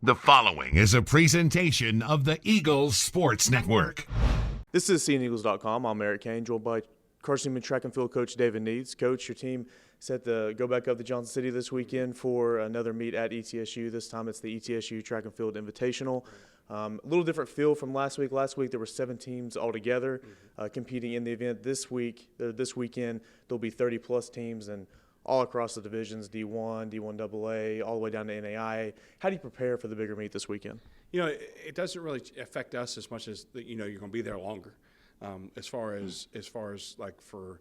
The following is a presentation of the Eagles Sports Network. This is CNEagles.com. I'm Eric Cain, joined by Carson-Newman track and field coach David Needs. Coach, your team set to go back up to Johnson City this weekend for another meet at ETSU. This time it's the ETSU Track and Field Invitational. A little different feel from last week. Last week there were 7 teams altogether competing in the event. This weekend there'll be 30-plus teams and all across the divisions, D1, D1AA, all the way down to NAIA. How do you prepare for the bigger meet this weekend? You know, it doesn't really affect us as much as you're going to be there longer. As far as like for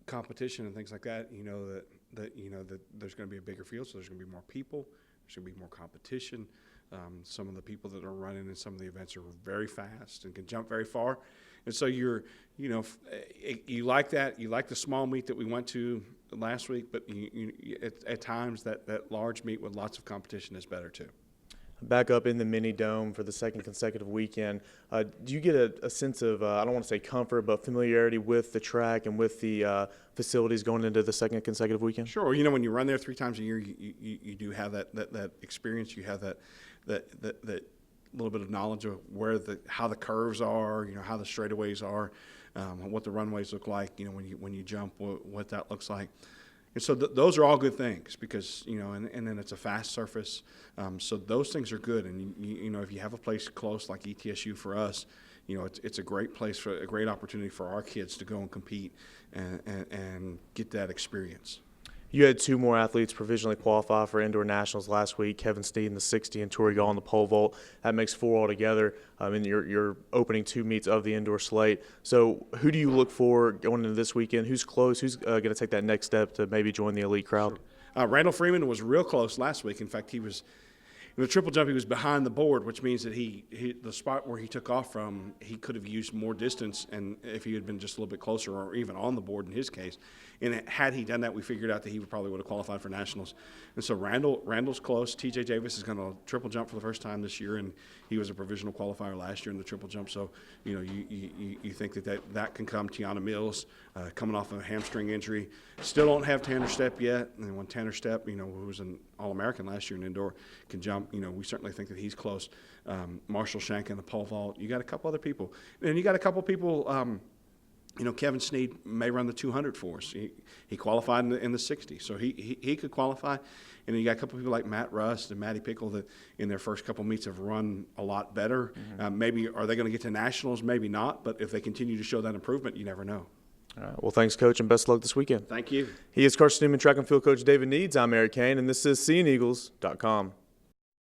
competition and things like that, that there's going to be a bigger field, so there's going to be more people. There's going to be more competition. Some of the people that are running in some of the events are very fast and can jump very far, and so you like that. You like the small meet that we went to last week, but at times that large meet with lots of competition is better too. Back up in the mini dome for the second consecutive weekend, do you get a sense of, I don't want to say comfort, but familiarity with the track and with the facilities going into the second consecutive weekend? Sure. When you run there 3 times a year, you do have that experience. You have that little bit of knowledge of how the curves are, how the straightaways are, what the runways look like, when you jump, what that looks like. And so those are all good things because, and then it's a fast surface. So those things are good. And, if you have a place close like ETSU for us, it's a great place, for a great opportunity for our kids to go and compete and get that experience. You had 2 more athletes provisionally qualify for indoor nationals last week, Kevin Sneed in the 60 and Tori Gall in the pole vault. That makes 4 altogether in your opening 2 meets of the indoor slate. So who do you look for going into this weekend? Who's close? Who's going to take that next step to maybe join the elite crowd? Sure. Randall Freeman was real close last week. In fact, he was in the triple jump. He was behind the board, which means that the spot where he took off from, he could have used more distance, and if he had been just a little bit closer, or even on the board in his case. And had he done that, we figured out that he probably would have qualified for nationals. And so Randall's close. TJ Davis is going to triple jump for the first time this year, and he was a provisional qualifier last year in the triple jump. So you think that can come. Tiana Mills coming off of a hamstring injury, still don't have Tanner Stepp yet. And when Tanner Stepp, who was an All-American last year in indoor, can jump, we certainly think that he's close. Marshall Shank in the pole vault. You got a couple other people, and you got a couple people. Kevin Sneed may run the 200 for us. He qualified in the 60, so he could qualify. And then you got a couple people like Matt Rust and Matty Pickle that in their first couple meets have run a lot better. Mm-hmm. Maybe are they going to get to nationals? Maybe not. But if they continue to show that improvement, you never know. All right. Well, thanks, Coach, and best of luck this weekend. Thank you. He is Carson-Newman track and field coach David Needs. I'm Eric Cain, and this is CNEagles.com.